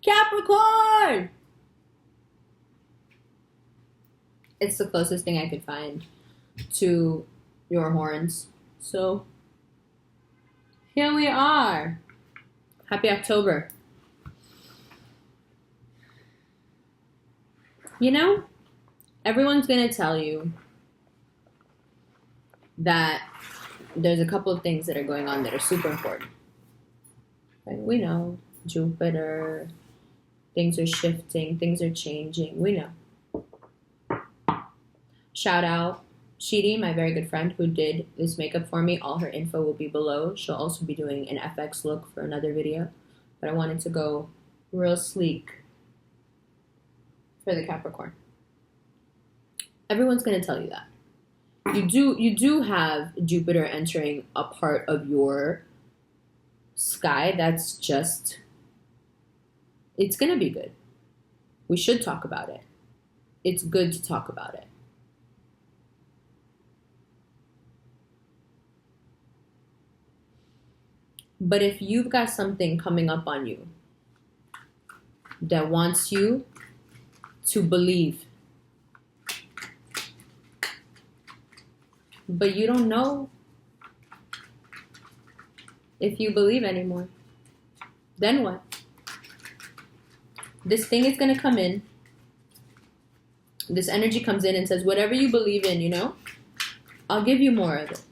Capricorn! It's the closest thing I could find to your horns. So, here we are. Happy October. You know, everyone's going to tell you that there's a couple of things that are going on that are super important. Right? We know Jupiter, things are shifting, things are changing. We know. Shout out Shidi, my very good friend who did this makeup for me. All her info will be below. She'll also be doing an FX look for another video. But I wanted to go real sleek for the Capricorn. Everyone's going to tell you that. You do have Jupiter entering a part of your sky that's just, it's going to be good. We should talk about it. It's good to talk about it. But if you've got something coming up on you that wants you to believe, but you don't know if you believe anymore, then what? This thing is going to come in. This energy comes in and says, whatever you believe in, you know, I'll give you more of it.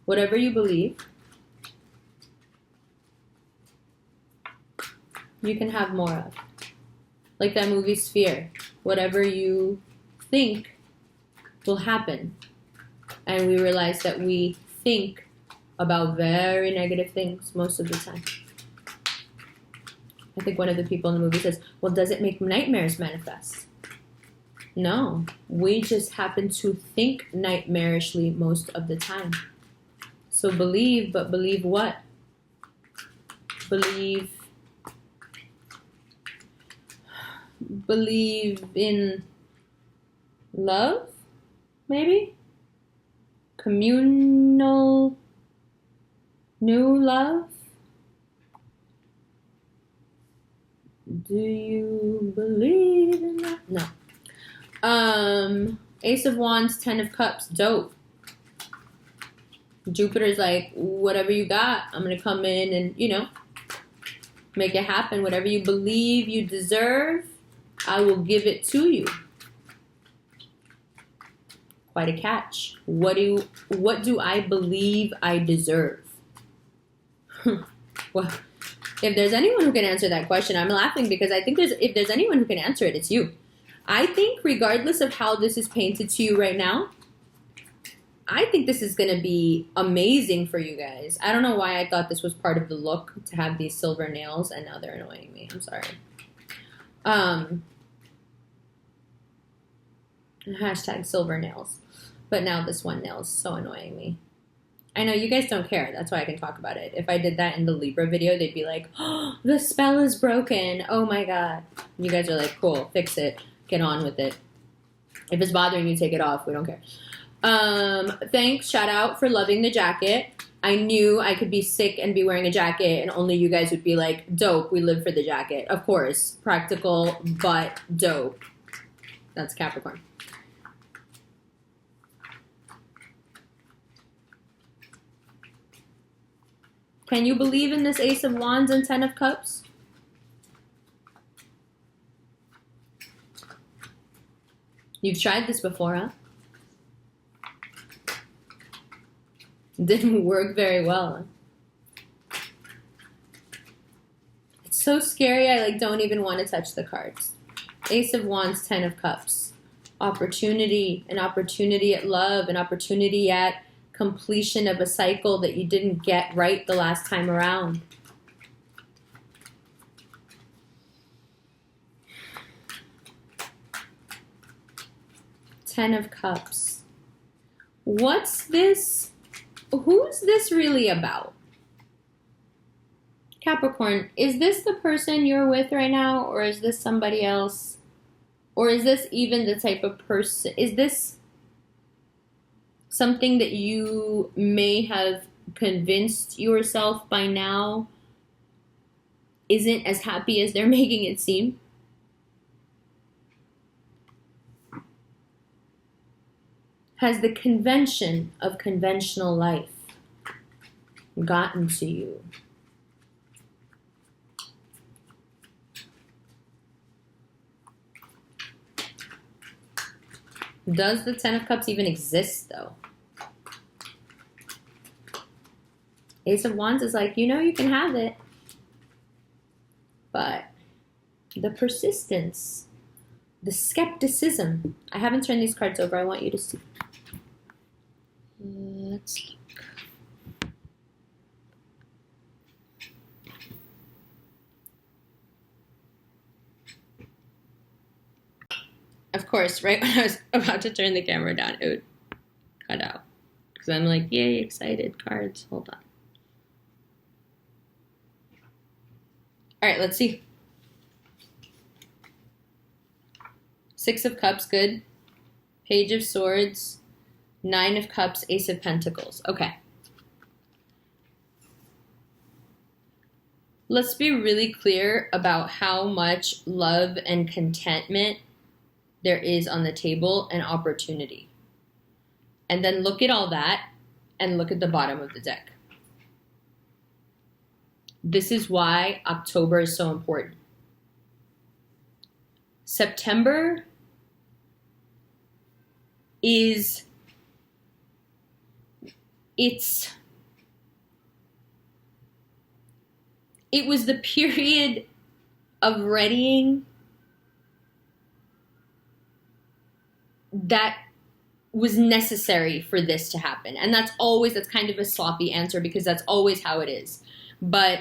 Whatever you believe, you can have more of. Like that movie Sphere. Whatever you think will happen. And we realize that we think about very negative things most of the time. I think one of the people in the movie says, well, does it make nightmares manifest? No, we just happen to think nightmarishly most of the time. So believe, but believe what? Believe in love, maybe? Communal new love? Do you believe in that? No. Ace of Wands, 10 of Cups, dope. Jupiter's like, whatever you got, I'm going to come in and, you know, make it happen. Whatever you believe you deserve, I will give it to you. Quite a catch. What do I believe I deserve? Well, if there's anyone who can answer that question, I'm laughing because I think if there's anyone who can answer it, it's you. I think regardless of how this is painted to you right now, I think this is going to be amazing for you guys. I don't know why I thought this was part of the look to have these silver nails, and now they're annoying me. I'm sorry. Hashtag silver nails. But now this one nail is so annoying me. I know you guys don't care. That's why I can talk about it. If I did that in the Libra video, they'd be like, oh, the spell is broken. Oh my God. You guys are like, cool, fix it. Get on with it. If it's bothering you, take it off. We don't care. Thanks, shout out for loving the jacket. I knew I could be sick and be wearing a jacket and only you guys would be like, dope, we live for the jacket. Of course, practical, but dope. That's Capricorn. Can you believe in this Ace of Wands and 10 of Cups? You've tried this before, huh? Didn't work very well. It's so scary, I don't even want to touch the cards. Ace of Wands, 10 of Cups. Opportunity, an opportunity at love, an opportunity at completion of a cycle that you didn't get right the last time around. Ten of Cups. What's this? Who's this really about? Capricorn, is this the person you're with right now, or is this somebody else? Or is this even the type of person? Is this something that you may have convinced yourself by now isn't as happy as they're making it seem? Has the convention of conventional life gotten to you? Does the Ten of Cups even exist, though? Ace of Wands is like, you know you can have it. But the persistence, the skepticism. I haven't turned these cards over. I want you to see. Let's look. Of course, right when I was about to turn the camera down, it would cut out. Because I'm like, yay, excited cards. Hold on. All right, let's see. Six of Cups, good. Page of Swords, Nine of Cups, Ace of Pentacles. Okay. Let's be really clear about how much love and contentment there is on the table and opportunity. And then look at all that and look at the bottom of the deck. This is why October is so important. September is, it was the period of readying that was necessary for this to happen. And that's kind of a sloppy answer because that's always how it is. But,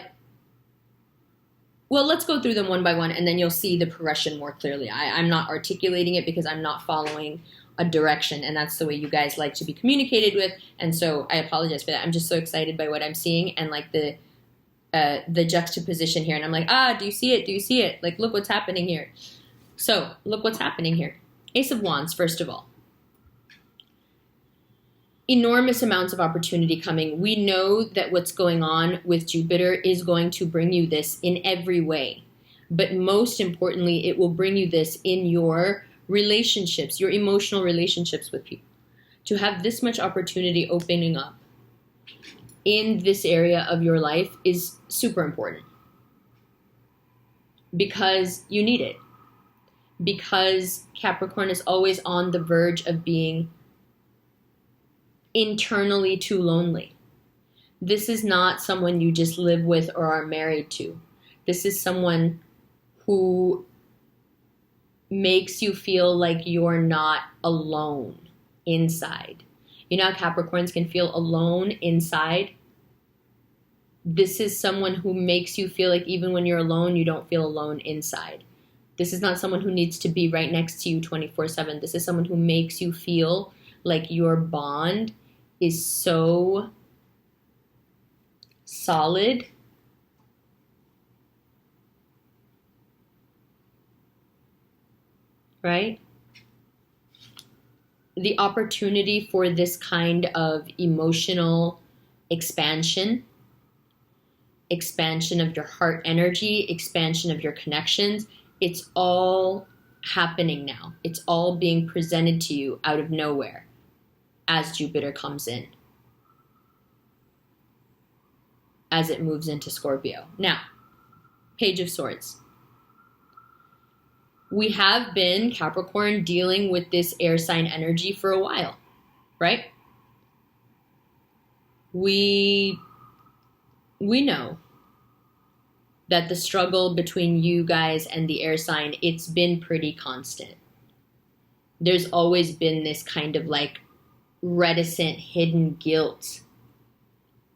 well, let's go through them one by one and then you'll see the progression more clearly. I'm not articulating it because I'm not following a direction, and that's the way you guys like to be communicated with, and so I apologize for that. I'm just so excited by what I'm seeing and like the juxtaposition here, and I'm like, do you see it? Do you see it? Like, look what's happening here. So, look what's happening here. Ace of Wands, first of all. Enormous amounts of opportunity coming. We know that what's going on with Jupiter is going to bring you this in every way. But most importantly, it will bring you this in your relationships, your emotional relationships with people. To have this much opportunity opening up in this area of your life is super important. Because you need it. Because Capricorn is always on the verge of being internally too lonely. This is not someone you just live with or are married to. This is someone who makes you feel like you're not alone inside. You know how Capricorns can feel alone inside? This is someone who makes you feel like even when you're alone, you don't feel alone inside. This is not someone who needs to be right next to you 24/7. This is someone who makes you feel like your bond is so solid right? The opportunity for this kind of emotional expansion of your heart energy, expansion of your connections, it's all happening now. It's all being presented to you out of nowhere as Jupiter comes in, as it moves into Scorpio. Now, Page of Swords. We have been, Capricorn, dealing with this air sign energy for a while, right? We know that the struggle between you guys and the air sign, it's been pretty constant. There's always been this kind of like reticent, hidden guilt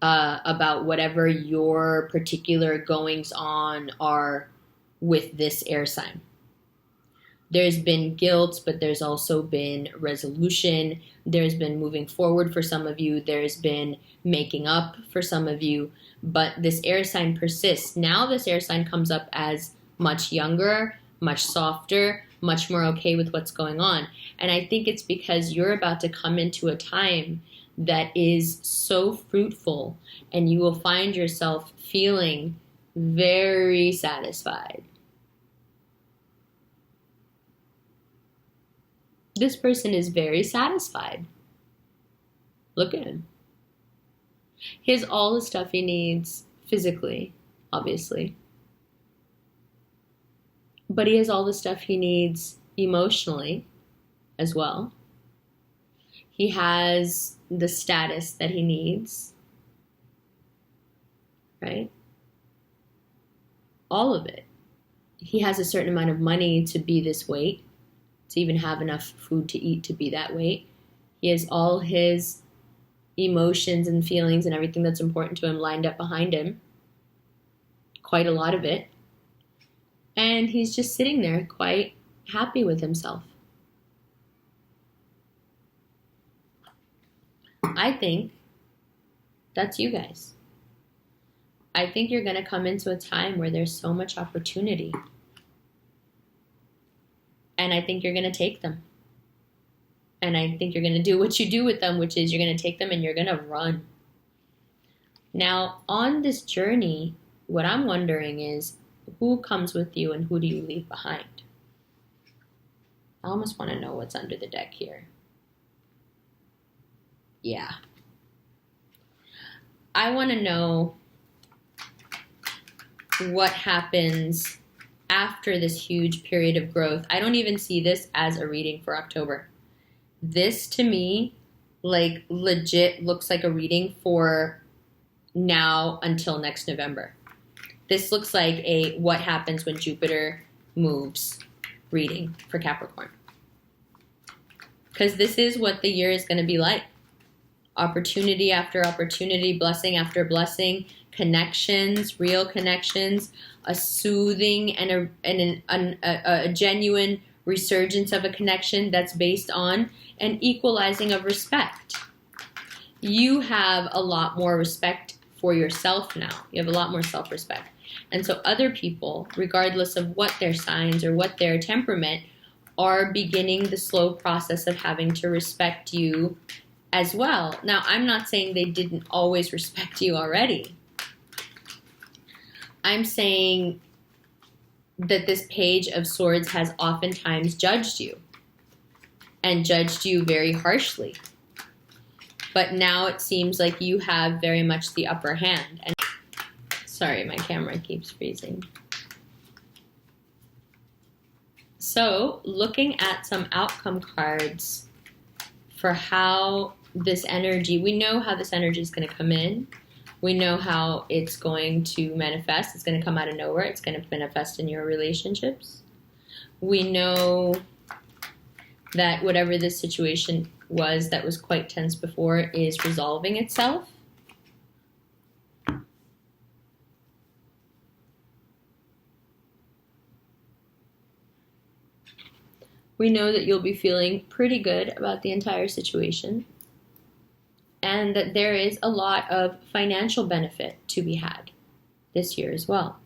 about whatever your particular goings on are with this air sign. There's been guilt, but there's also been resolution. There's been moving forward for some of you. There's been making up for some of you. But this air sign persists. Now this air sign comes up as much younger, much softer, much more okay with what's going on. And I think it's because you're about to come into a time that is so fruitful, and you will find yourself feeling very satisfied. This person is very satisfied. Look at him. He has all the stuff he needs physically, obviously. But he has all the stuff he needs emotionally as well. He has the status that he needs, right? All of it. He has a certain amount of money to be this weight, to even have enough food to eat to be that weight. He has all his emotions and feelings and everything that's important to him lined up behind him. Quite a lot of it. And he's just sitting there quite happy with himself. I think that's you guys. I think you're going to come into a time where there's so much opportunity. And I think you're going to take them. And I think you're going to do what you do with them, which is you're going to take them and you're going to run. Now, on this journey, what I'm wondering is, who comes with you and who do you leave behind? I almost want to know what's under the deck here. Yeah. I want to know what happens after this huge period of growth. I don't even see this as a reading for October. This, to me, like, legit looks like a reading for now until next November. This looks like a what happens when Jupiter moves reading for Capricorn. Because this is what the year is going to be like. Opportunity after opportunity, blessing after blessing, connections, real connections, a soothing and a genuine resurgence of a connection that's based on an equalizing of respect. You have a lot more respect for yourself now. You have a lot more self-respect. And so other people, regardless of what their signs or what their temperament, are beginning the slow process of having to respect you as well. Now, I'm not saying they didn't always respect you already. I'm saying that this Page of Swords has oftentimes judged you and judged you very harshly. But now it seems like you have very much the upper hand. And sorry, my camera keeps freezing. So, looking at some outcome cards for how this energy, we know how this energy is going to come in. We know how it's going to manifest. It's going to come out of nowhere. It's going to manifest in your relationships. We know that whatever this situation was that was quite tense before is resolving itself. We know that you'll be feeling pretty good about the entire situation, and that there is a lot of financial benefit to be had this year as well.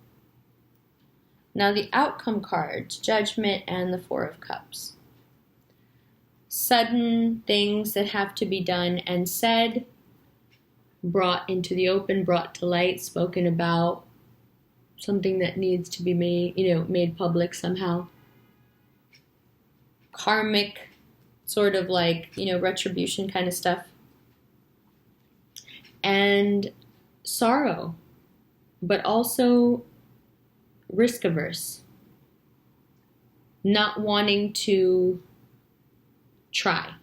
Now, the outcome cards, Judgment and the Four of Cups. Sudden things that have to be done and said, brought into the open, brought to light, spoken about, something that needs to be made public somehow. Karmic, sort of like, retribution kind of stuff. And sorrow, but also risk averse. Not wanting to try.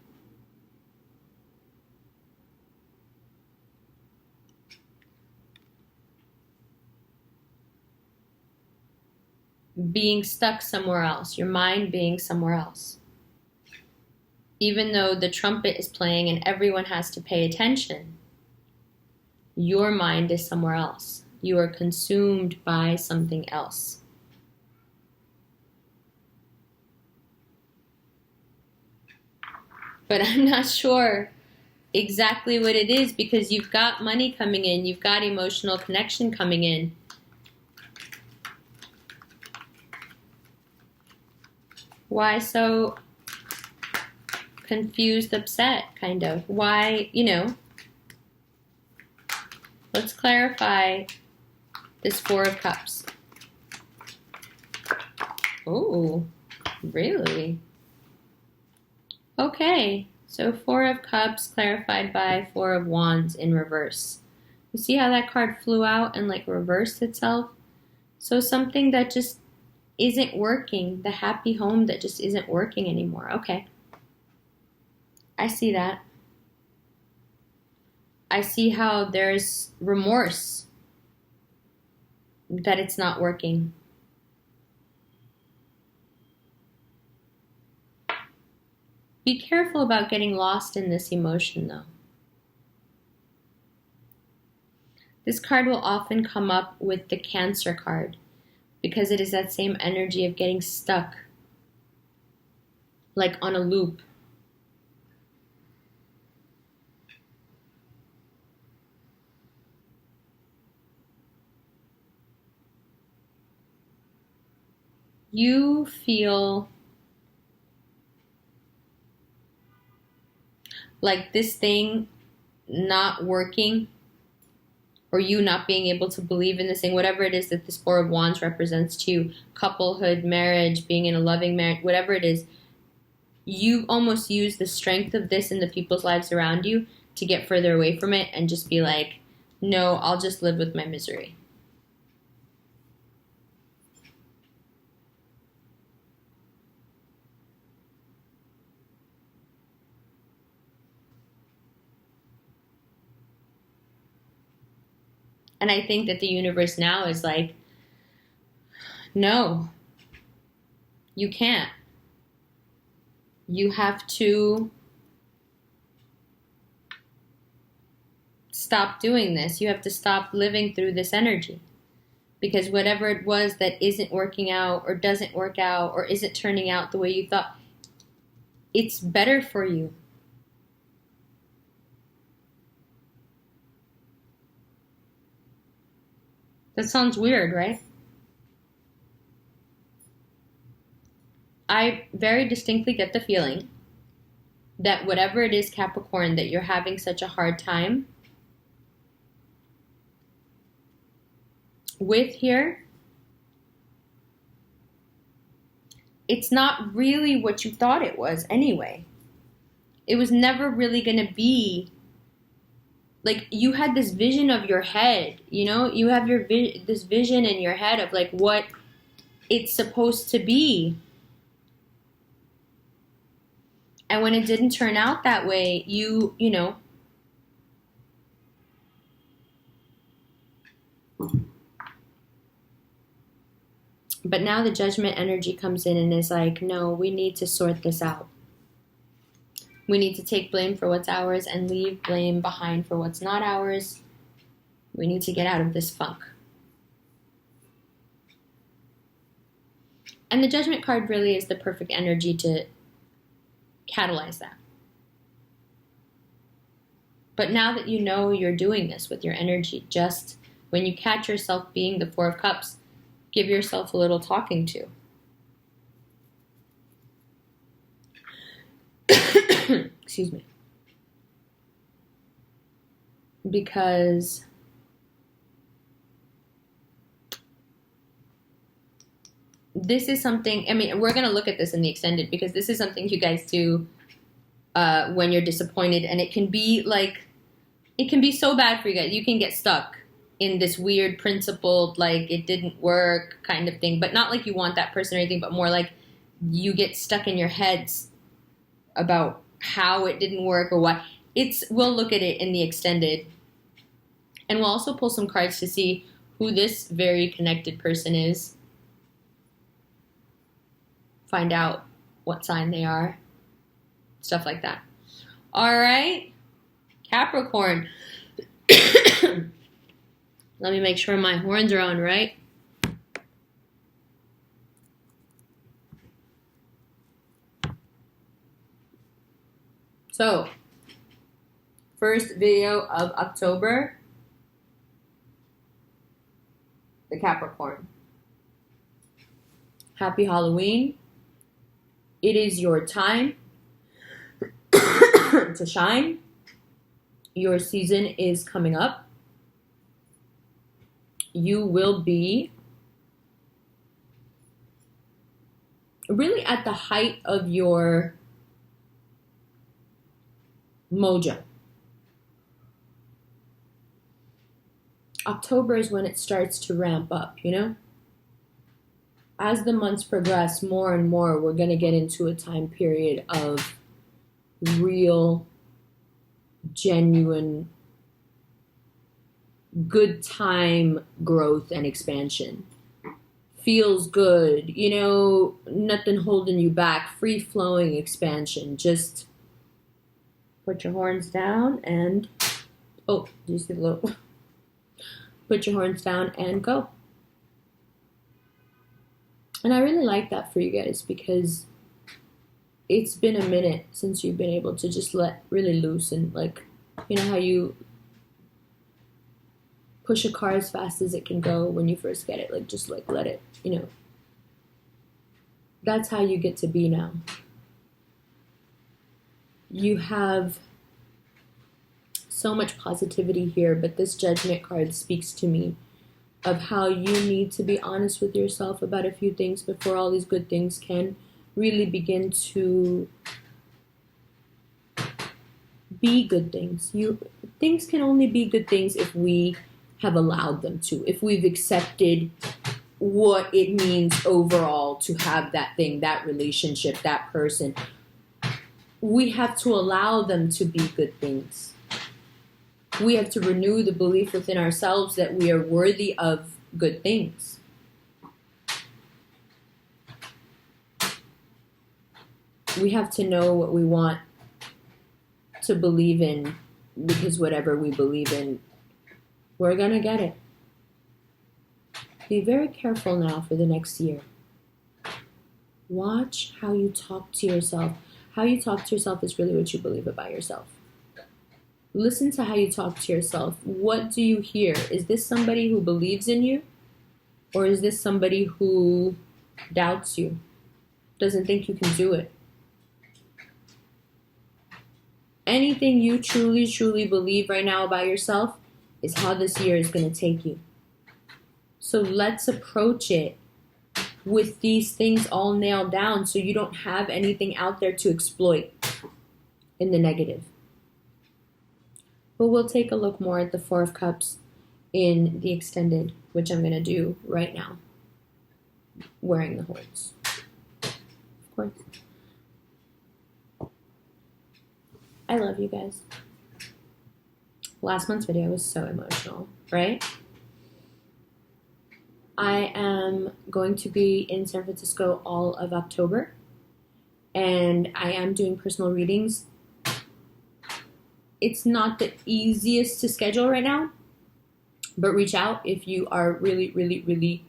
Being stuck somewhere else, your mind being somewhere else. Even though the trumpet is playing and everyone has to pay attention, your mind is somewhere else. You are consumed by something else. But I'm not sure exactly what it is, because you've got money coming in, you've got emotional connection coming in. Why so confused, upset, kind of? Why, let's clarify This Four of Cups. Oh, really? Okay, so Four of Cups clarified by Four of Wands in reverse. You see how that card flew out and like reversed itself? So something that just isn't working, the happy home that just isn't working anymore. Okay. I see that. I see how there's remorse that it's not working. Be careful about getting lost in this emotion, though. This card will often come up with the Cancer card because it is that same energy of getting stuck, like on a loop. You feel like this thing not working, or you not being able to believe in this thing, whatever it is that this Four of Wands represents to you, couplehood, marriage, being in a loving marriage, whatever it is, you almost use the strength of this in the people's lives around you to get further away from it and just be like, no, I'll just live with my misery. And I think that the universe now is like, no, you can't. You have to stop doing this. You have to stop living through this energy. Because whatever it was that isn't working out or doesn't work out or isn't turning out the way you thought, it's better for you. That sounds weird, right? I very distinctly get the feeling that whatever it is, Capricorn, that you're having such a hard time with here, it's not really what you thought it was anyway. It was never really going to be, like, you had this vision of your head, you know? You have this vision in your head of, like, what it's supposed to be. And when it didn't turn out that way, you know. But now the Judgment energy comes in and is like, no, we need to sort this out. We need to take blame for what's ours and leave blame behind for what's not ours. We need to get out of this funk. And the Judgment card really is the perfect energy to catalyze that. But now that you know you're doing this with your energy, just when you catch yourself being the Four of Cups, give yourself a little talking to. Excuse me. Because this is something, I mean, we're going to look at this in the extended because this is something you guys do when you're disappointed. And it can be like, it can be so bad for you guys. You can get stuck in this weird principled, like it didn't work kind of thing. But not like you want that person or anything, but more like you get stuck in your heads about how it didn't work or what. We'll look at it in the extended. And we'll also pull some cards to see who this very connected person is. Find out what sign they are. Stuff like that. All right. Capricorn. Let me make sure my horns are on, right? So, first video of October, the Capricorn. Happy Halloween. It is your time to shine. Your season is coming up. you will be really at the height of your mojo. October is when it starts to ramp up, you know? As the months progress, more and more, we're going to get into a time period of real, genuine, good time growth and expansion. Feels good, you know, nothing holding you back, free-flowing expansion. Just put your horns down and, oh, do you see the little, put your horns down and go. And I really like that for you guys because it's been a minute since you've been able to just let really loose and, like, you know how you push a car as fast as it can go when you first get it, like, just like let it, you know. That's how you get to be now. You have so much positivity here, but this Judgment card speaks to me of how you need to be honest with yourself about a few things before all these good things can really begin to be good things. Things can only be good things if we have allowed them to, if we've accepted what it means overall to have that thing, that relationship, that person. We have to allow them to be good things. We have to renew the belief within ourselves that we are worthy of good things. We have to know what we want to believe in, because whatever we believe in, we're going to get it. Be very careful now for the next year. Watch how you talk to yourself. How you talk to yourself is really what you believe about yourself. Listen to how you talk to yourself. What do you hear? Is this somebody who believes in you? Or is this somebody who doubts you? Doesn't think you can do it? Anything you truly, truly believe right now about yourself is how this year is going to take you. So let's approach it with these things all nailed down so you don't have anything out there to exploit in the negative. But we'll take a look more at the Four of Cups in the extended, which I'm going to do right now, wearing the horns. Of course. I love you guys. Last month's video was so emotional, right? I am going to be in San Francisco all of October, and I am doing personal readings. It's not the easiest to schedule right now, but reach out if you are really, really, really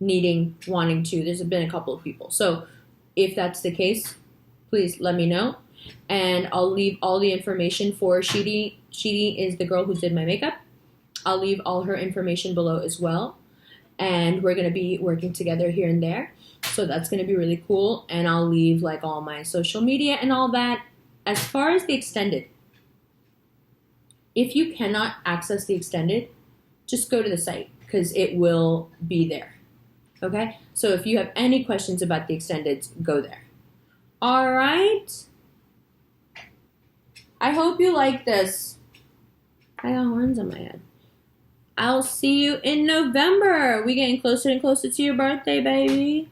wanting to. There's been a couple of people. So if that's the case, please let me know. And I'll leave all the information for Shidi. Shidi is the girl who did my makeup. I'll leave all her information below as well. And we're going to be working together here and there. So that's going to be really cool. And I'll leave like all my social media and all that. As far as the extended, if you cannot access the extended, just go to the site because it will be there. Okay? So if you have any questions about the extended, go there. All right? I hope you like this. I got horns on my head. I'll see you in November. We getting closer and closer to your birthday, baby.